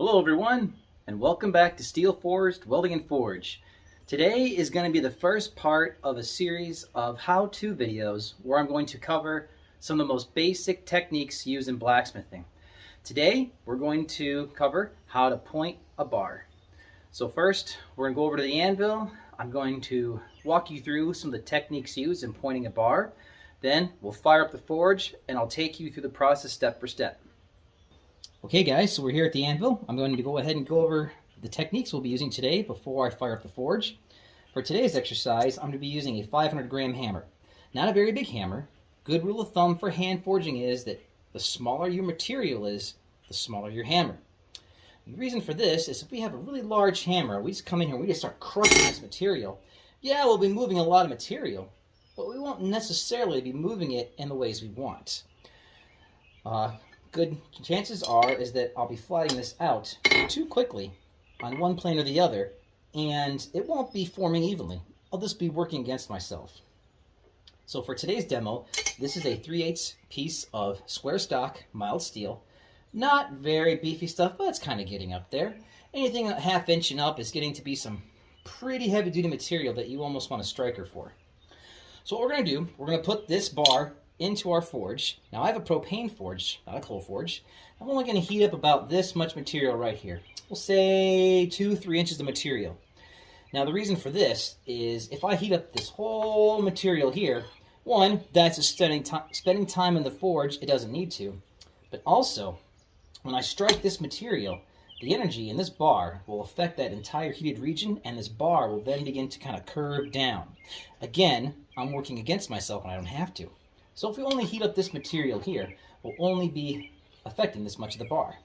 Hello everyone, and welcome back to Steel Forged Welding and Forge. Today is going to be the first part of a series of how-to videos where I'm going to cover some of the most basic techniques used in blacksmithing. Today we're going to cover how to point a bar. So first we're going to go over to the anvil. I'm going to walk you through some of the techniques used in pointing a bar. Then we'll fire up the forge and I'll take you through the process step for step. Okay guys, so we're here at the anvil. I'm going to go ahead and go over the techniques we'll be using today before I fire up the forge. For today's exercise, I'm going to be using a 500 gram hammer. Not a very big hammer. Good rule of thumb for hand forging is that the smaller your material is, the smaller your hammer. The reason for this is if we have a really large hammer, we just come in here and we just start crushing this material. Yeah, we'll be moving a lot of material, but we won't necessarily be moving it in the ways we want. Good chances are is that I'll be flattening this out too quickly on one plane or the other, and it won't be forming evenly. I'll just be working against myself. So for today's demo, this is a 3/8 piece of square stock mild steel. Not very beefy stuff, but it's kind of getting up there. Anything a ½ inch and up is getting to be some pretty heavy duty material that you almost want a striker for. So what we're going to do, we're going to put this bar into our forge. Now I have a propane forge, not a coal forge. I'm only going to heat up about this much material right here. We'll say 2-3 inches of material. Now the reason for this is if I heat up this whole material here, one, that's just spending time in the forge. It doesn't need to. But also, when I strike this material, the energy in this bar will affect that entire heated region, and this bar will then begin to kind of curve down. Again, I'm working against myself and I don't have to. So if we only heat up this material here, we'll only be affecting this much of the bar.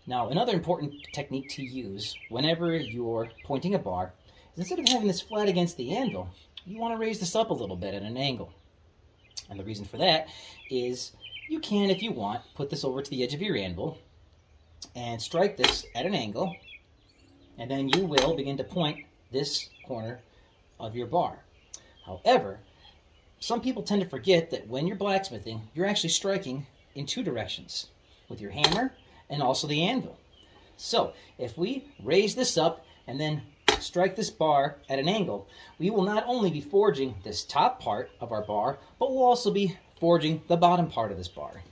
Now, another important technique to use whenever you're pointing a bar is instead of having this flat against the anvil, you want to raise this up a little bit at an angle. And the reason for that is you can, if you want, put this over to the edge of your anvil and strike this at an angle, and then you will begin to point this corner of your bar. However, some people tend to forget that when you're blacksmithing, you're actually striking in two directions, with your hammer and also the anvil. So if we raise this up and then strike this bar at an angle, we will not only be forging this top part of our bar, but we'll also be forging the bottom part of this bar.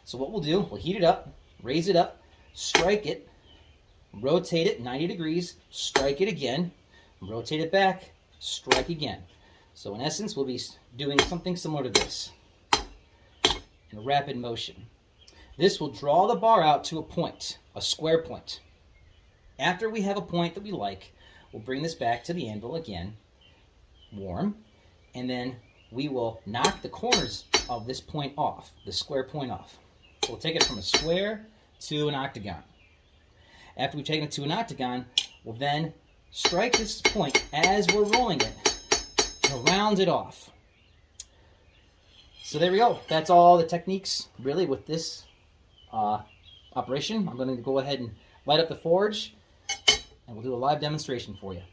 So what we'll do, we'll heat it up, raise it up, strike it, rotate it 90 degrees, strike it again, rotate it back, strike again. So in essence, we'll be doing something similar to this in a rapid motion. This will draw the bar out to a point, a square point. After we have a point that we like, we'll bring this back to the anvil again, warm, and then we will knock the corners of this point off, the square point off. So we'll take it from a square to an octagon. After we've taken it to an octagon, we'll then strike this point as we're rolling it to round it off. So there we go. That's all the techniques really with this operation. I'm going to go ahead and light up the forge and we'll do a live demonstration for you.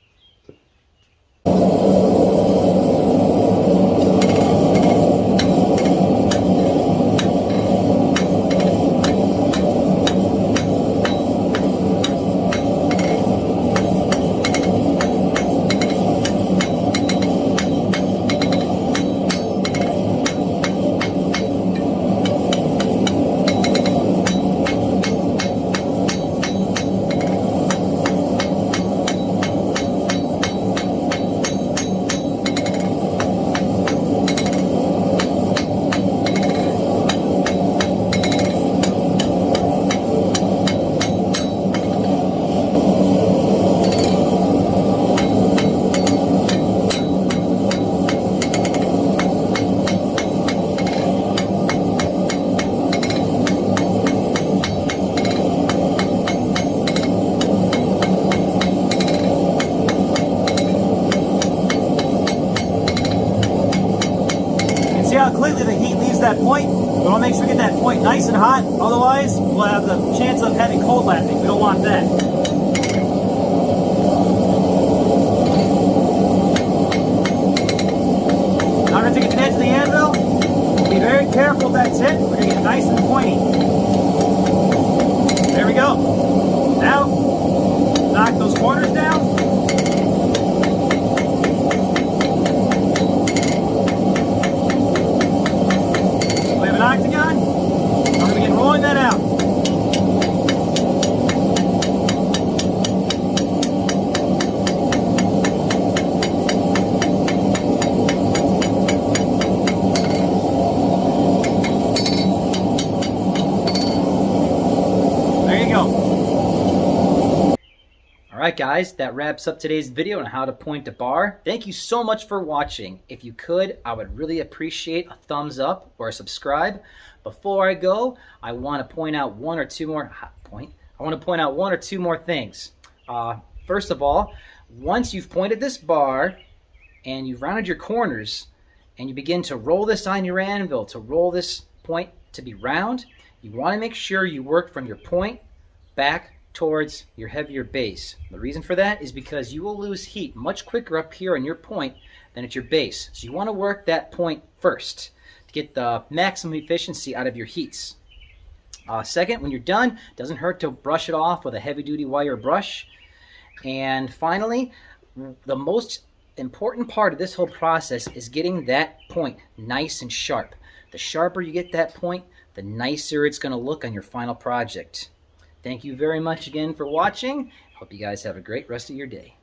See how quickly the heat leaves that point? We want to make sure we get that point nice and hot, otherwise we'll have the chance of having cold lapping. We don't want that. Now we're going to take it to the edge of the anvil. Be very careful if that's it. We're going to get nice and pointy. There we go. Out. Out. Knock those corners down. We have an octagon. We're going to begin rolling that out. Alright guys, that wraps up today's video on how to point a bar. Thank you so much for watching. If you could, I would really appreciate a thumbs up or a subscribe. Before I go, I want to point out one or two more things. First of all, once you've pointed this bar and you've rounded your corners and you begin to roll this on your anvil to roll this point to be round, you want to make sure you work from your point back towards your heavier base. The reason for that is because you will lose heat much quicker up here on your point than at your base. So you want to work that point first to get the maximum efficiency out of your heats. Second, when you're done, it doesn't hurt to brush it off with a heavy-duty wire brush. And finally, the most important part of this whole process is getting that point nice and sharp. The sharper you get that point, the nicer it's going to look on your final project. Thank you very much again for watching. Hope you guys have a great rest of your day.